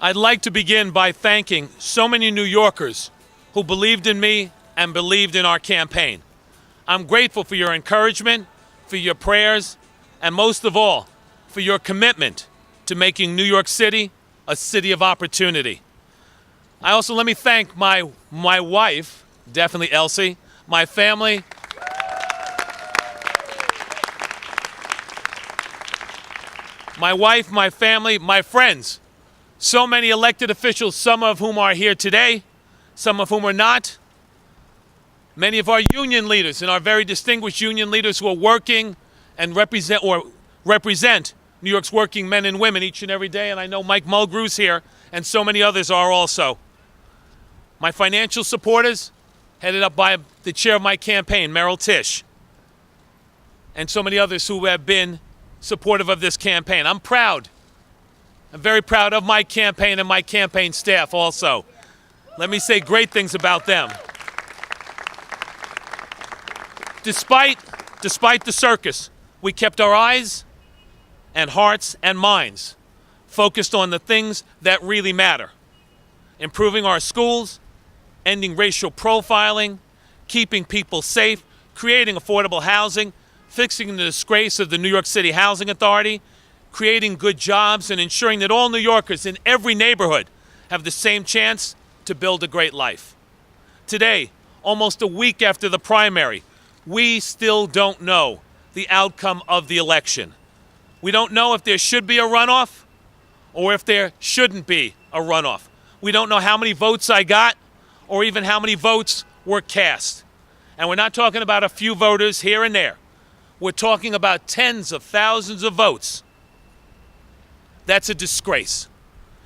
I'd like to begin by thanking so many New Yorkers who believed in me and believed in our campaign. I'm grateful for your encouragement, for your prayers, and most of all, for your commitment to making New York City a city of opportunity. Let me thank my wife, definitely Elsie, my family, my family, my friends, so many elected officials, some of whom are here today, some of whom are not. Many of our union leaders and our very distinguished union leaders who are working and represent New York's working men and women each and every day, and I know Mike Mulgrew's here, and so many others are also. My financial supporters, headed up by the chair of my campaign, Merrill Tisch, and so many others who have been supportive of this campaign. I'm proud. I'm very proud of my campaign and my campaign staff also. Let me say great things about them. Despite the circus, we kept our eyes and hearts and minds focused on the things that really matter. Improving our schools, ending racial profiling, keeping people safe, creating affordable housing, fixing the disgrace of the New York City Housing Authority, creating good jobs, and ensuring that all New Yorkers in every neighborhood have the same chance to build a great life. Today, almost a week after the primary, we still don't know the outcome of the election. We don't know if there should be a runoff or if there shouldn't be a runoff. We don't know how many votes I got or even how many votes were cast. And we're not talking about a few voters here and there. We're talking about tens of thousands of votes. That's a disgrace.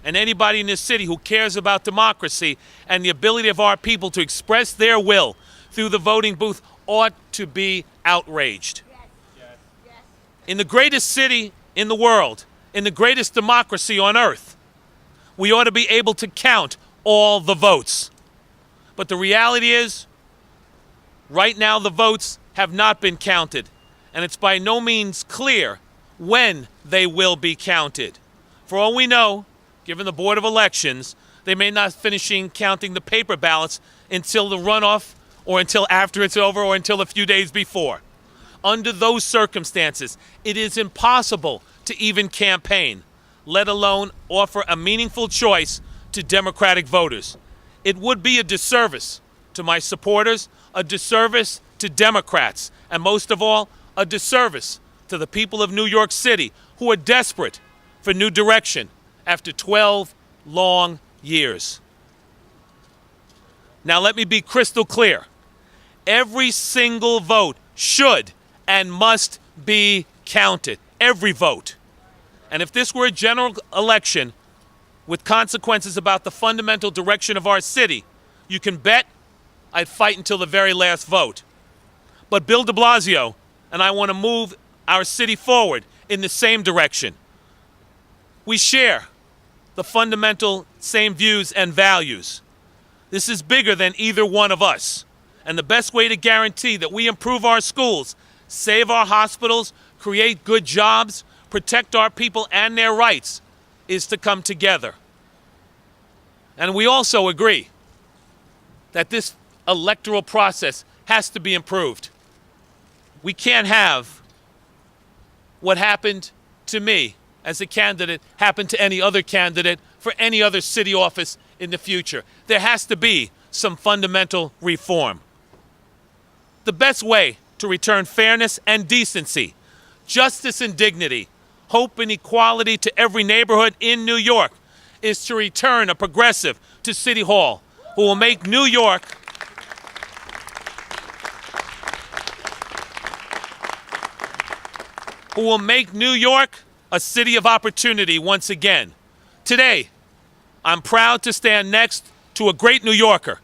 And anybody in this city who cares about democracy and the ability of our people to express their will through the voting booth ought to be outraged. Yes. In the greatest city in the world, in the greatest democracy on earth, we ought to be able to count all the votes. But the reality is, right now the votes have not been counted, and it's by no means clear when they will be counted. For all we know, given the Board of Elections, they may not finish counting the paper ballots until the runoff or until after it's over or until a few days before. Under those circumstances, it is impossible to even campaign, let alone offer a meaningful choice to Democratic voters. It would be a disservice to my supporters, a disservice to Democrats, and most of all, a disservice to the people of New York City who are desperate for new direction after 12 long years. Now let me be crystal clear. Every single vote should and must be counted. Every vote. And if this were a general election with consequences about the fundamental direction of our city, you can bet I'd fight until the very last vote. But Bill de Blasio and I want to move our city forward in the same direction. We share the fundamental same views and values. This is bigger than either one of us. And the best way to guarantee that we improve our schools, save our hospitals, create good jobs, protect our people and their rights is to come together. And we also agree that this electoral process has to be improved. We can't have what happened to me as a candidate happen to any other candidate for any other city office in the future. There has to be some fundamental reform. The best way to return fairness and decency, justice and dignity, hope and equality to every neighborhood in New York is to return a progressive to City Hall who will make New York a city of opportunity once again. Today, I'm proud to stand next to a great New Yorker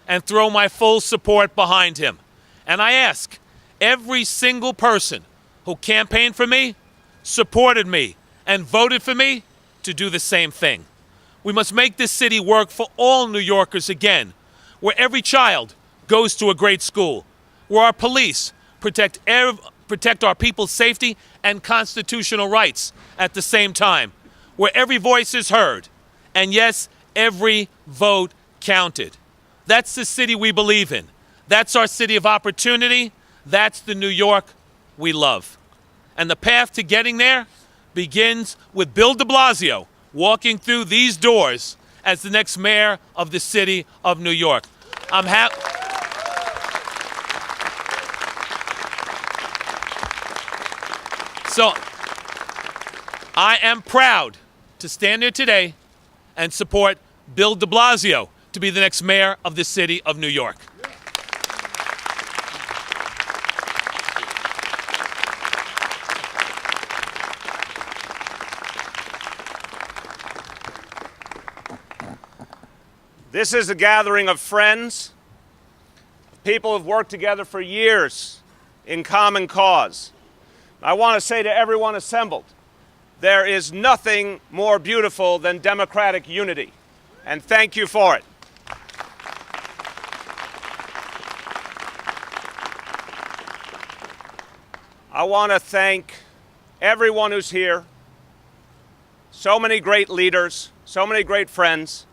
and throw my full support behind him. And I ask every single person who campaigned for me, supported me, and voted for me to do the same thing. We must make this city work for all New Yorkers again, where every child goes to a great school, where our police protect our people's safety and constitutional rights at the same time, where every voice is heard And yes, every vote counted. That's the city we believe in. That's our city of opportunity. That's the New York we love. And the path to getting there begins with Bill de Blasio walking through these doors as the next mayor of the city of New York. So I am proud to stand here today and support Bill de Blasio to be the next mayor of the city of New York. This is a gathering of friends, people who've worked together for years in common cause. I want to say to everyone assembled, there is nothing more beautiful than democratic unity, and thank you for it. I want to thank everyone who's here, so many great leaders, so many great friends.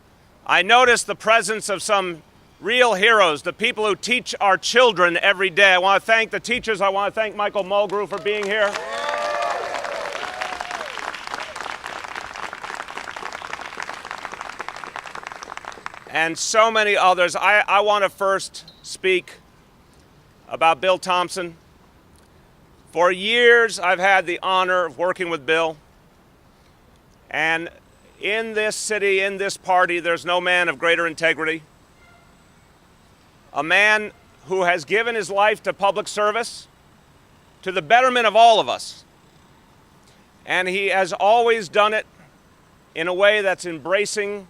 I noticed the presence of some real heroes, the people who teach our children every day. I want to thank the teachers. I want to thank Michael Mulgrew for being here. And so many others. I want to first speak about Bill Thompson. For years, I've had the honor of working with Bill. And in this city, in this party, there's no man of greater integrity. A man who has given his life to public service, to the betterment of all of us. And he has always done it in a way that's embracing,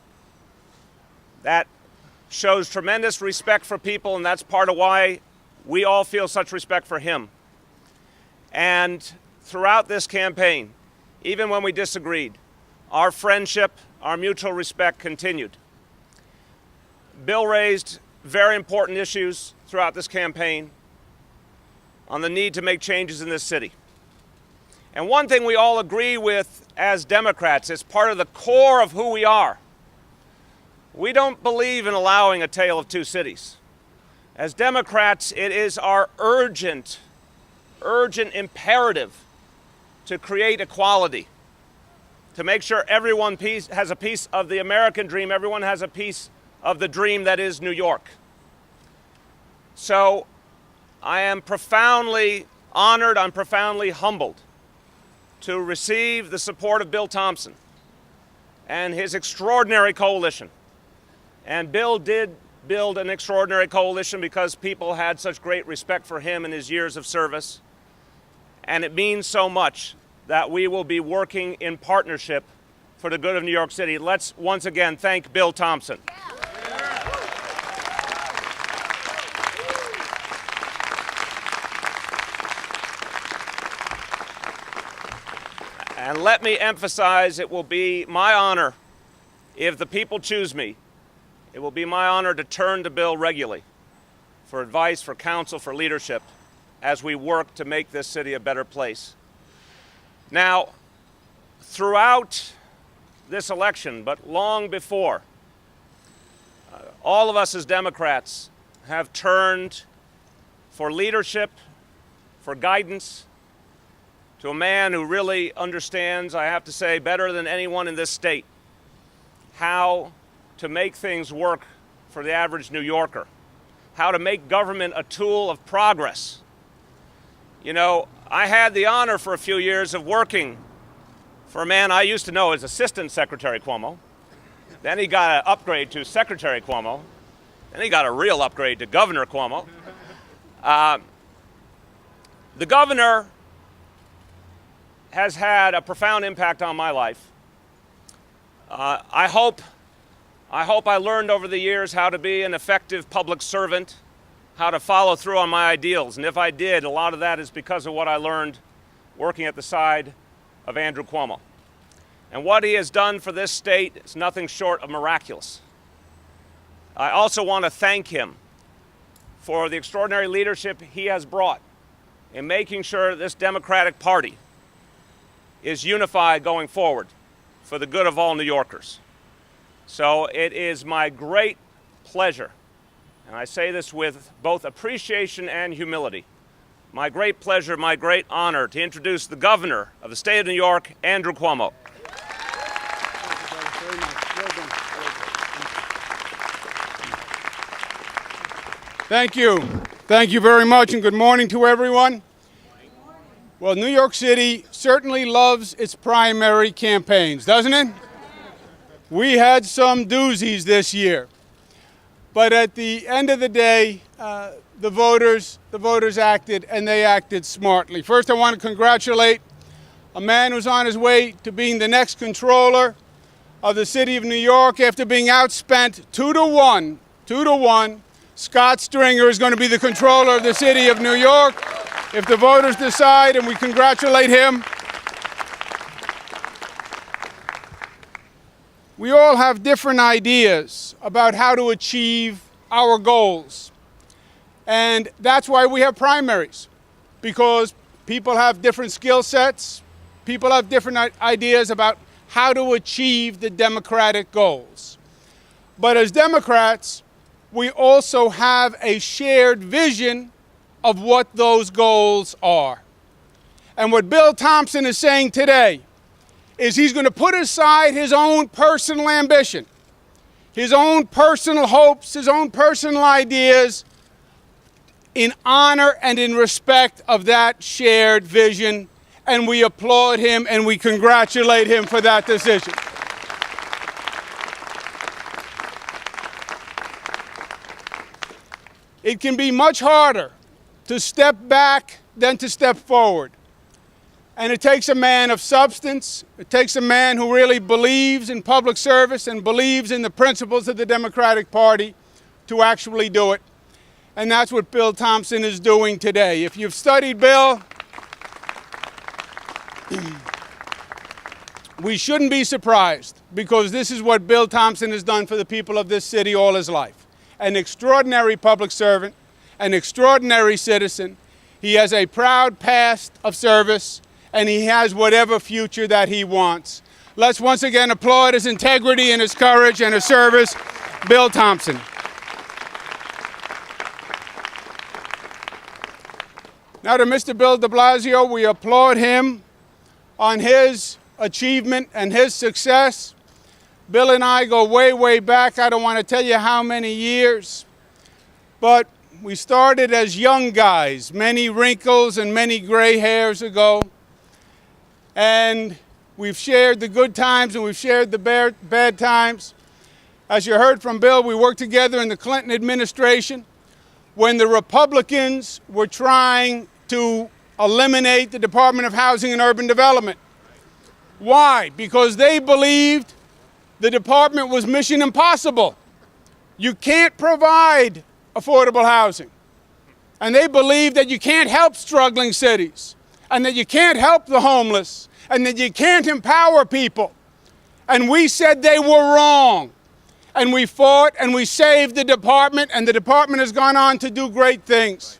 that shows tremendous respect for people, and that's part of why we all feel such respect for him. And throughout this campaign, even when we disagreed, our friendship, our mutual respect continued. Bill raised very important issues throughout this campaign on the need to make changes in this city. And one thing we all agree with as Democrats, is part of the core of who we are. We don't believe in allowing a tale of two cities. As Democrats, it is our urgent imperative to create equality, to make sure everyone has a piece of the American dream, everyone has a piece of the dream that is New York. So I am profoundly honored, I'm profoundly humbled to receive the support of Bill Thompson and his extraordinary coalition. And Bill did build an extraordinary coalition because people had such great respect for him and his years of service. And it means so much that we will be working in partnership for the good of New York City. Let's once again thank Bill Thompson. And let me emphasize, it will be my honor, if the people choose me, it will be my honor to turn to Bill regularly for advice, for counsel, for leadership, as we work to make this city a better place. Now, throughout this election, but long before, all of us as Democrats have turned for leadership, for guidance, to a man who really understands, I have to say, better than anyone in this state, how to make things work for the average New Yorker, how to make government a tool of progress. You know, I had the honor for a few years of working for a man I used to know as Assistant Secretary Cuomo. Then he got an upgrade to Secretary Cuomo. Then he got a real upgrade to Governor Cuomo. The governor has had a profound impact on my life. I hope I learned over the years how to be an effective public servant, how to follow through on my ideals. And if I did, a lot of that is because of what I learned working at the side of Andrew Cuomo. And what he has done for this state is nothing short of miraculous. I also want to thank him for the extraordinary leadership he has brought in making sure this Democratic Party is unified going forward for the good of all New Yorkers. So it is my great pleasure, and I say this with both appreciation and humility, my great pleasure, my great honor to introduce the governor of the state of New York, Andrew Cuomo. Thank you. Thank you very much, and good morning to everyone. Well, New York City certainly loves its primary campaigns, doesn't it? We had some doozies this year. But at the end of the day, the voters acted, and they acted smartly. First, I want to congratulate a man who's on his way to being the next controller of the city of New York after being outspent 2-1. Scott Stringer is going to be the controller of the city of New York if the voters decide, and we congratulate him. We all have different ideas about how to achieve our goals. And that's why we have primaries, because people have different skill sets, people have different ideas about how to achieve the democratic goals. But as Democrats, we also have a shared vision of what those goals are. And what Bill Thompson is saying today is he's going to put aside his own personal ambition, his own personal hopes, his own personal ideas in honor and in respect of that shared vision. And we applaud him and we congratulate him for that decision. It can be much harder to step back than to step forward. And it takes a man of substance. It takes a man who really believes in public service and believes in the principles of the Democratic Party to actually do it. And that's what Bill Thompson is doing today. If you've studied Bill, we shouldn't be surprised, because this is what Bill Thompson has done for the people of this city all his life. An extraordinary public servant, an extraordinary citizen. He has a proud past of service, and he has whatever future that he wants. Let's once again applaud his integrity and his courage and his service, Bill Thompson. Now to Mr. Bill de Blasio, we applaud him on his achievement and his success. Bill and I go way, way back. I don't want to tell you how many years, but we started as young guys, many wrinkles and many gray hairs ago. And we've shared the good times and we've shared the bad times. As you heard from Bill, we worked together in the Clinton administration when the Republicans were trying to eliminate the Department of Housing and Urban Development. Why? Because they believed the department was mission impossible. You can't provide affordable housing. And they believed that you can't help struggling cities, and that you can't help the homeless, and that you can't empower people. And we said they were wrong. And we fought and we saved the department, and the department has gone on to do great things.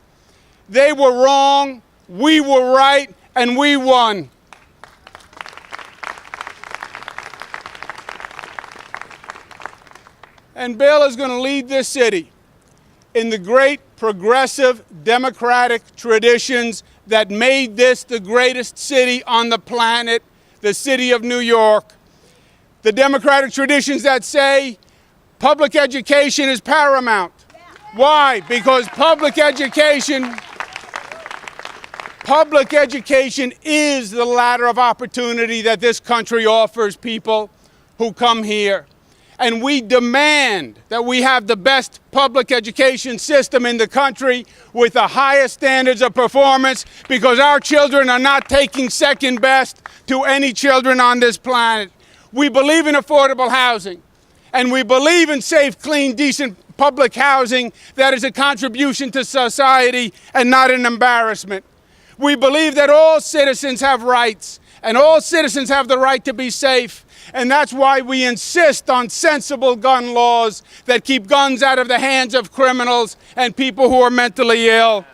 They were wrong, we were right, and we won. And Bill is going to lead this city in the great progressive democratic traditions that made this the greatest city on the planet, the city of New York. The democratic traditions that say public education is paramount. Why? Because public education is the ladder of opportunity that this country offers people who come here. And we demand that we have the best public education system in the country with the highest standards of performance, because our children are not taking second best to any children on this planet. We believe in affordable housing, and we believe in safe, clean, decent public housing that is a contribution to society and not an embarrassment. We believe that all citizens have rights, and all citizens have the right to be safe. And that's why we insist on sensible gun laws that keep guns out of the hands of criminals and people who are mentally ill.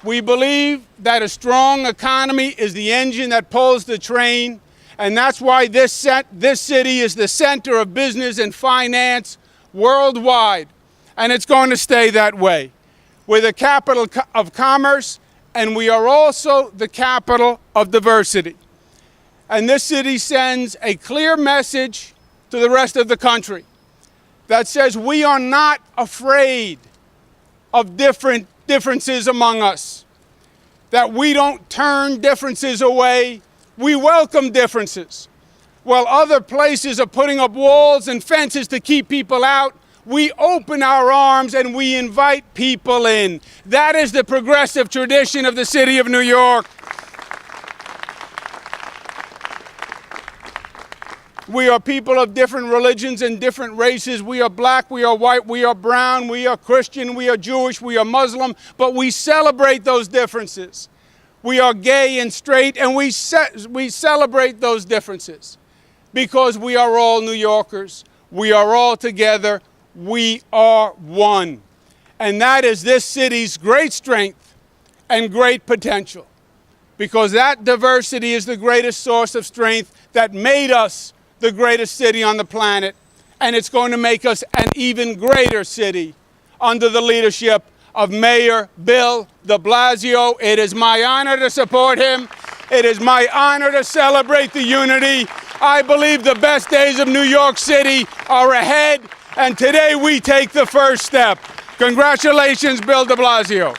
We believe that a strong economy is the engine that pulls the train, and that's why this city is the center of business and finance worldwide, and it's going to stay that way. We're the capital of commerce, and we are also the capital of diversity. And this city sends a clear message to the rest of the country that says we are not afraid of differences among us, that we don't turn differences away, we welcome differences. While other places are putting up walls and fences to keep people out, we open our arms and we invite people in. That is the progressive tradition of the city of New York. We are people of different religions and different races. We are black, we are white, we are brown, we are Christian, we are Jewish, we are Muslim, but we celebrate those differences. We are gay and straight, and we celebrate those differences because we are all New Yorkers. We are all together. We are one. And that is this city's great strength and great potential, because that diversity is the greatest source of strength that made us the greatest city on the planet, and it's going to make us an even greater city under the leadership of Mayor Bill de Blasio. It is my honor to support him. It is my honor to celebrate the unity. I believe the best days of New York City are ahead, and today we take the first step. Congratulations, Bill de Blasio.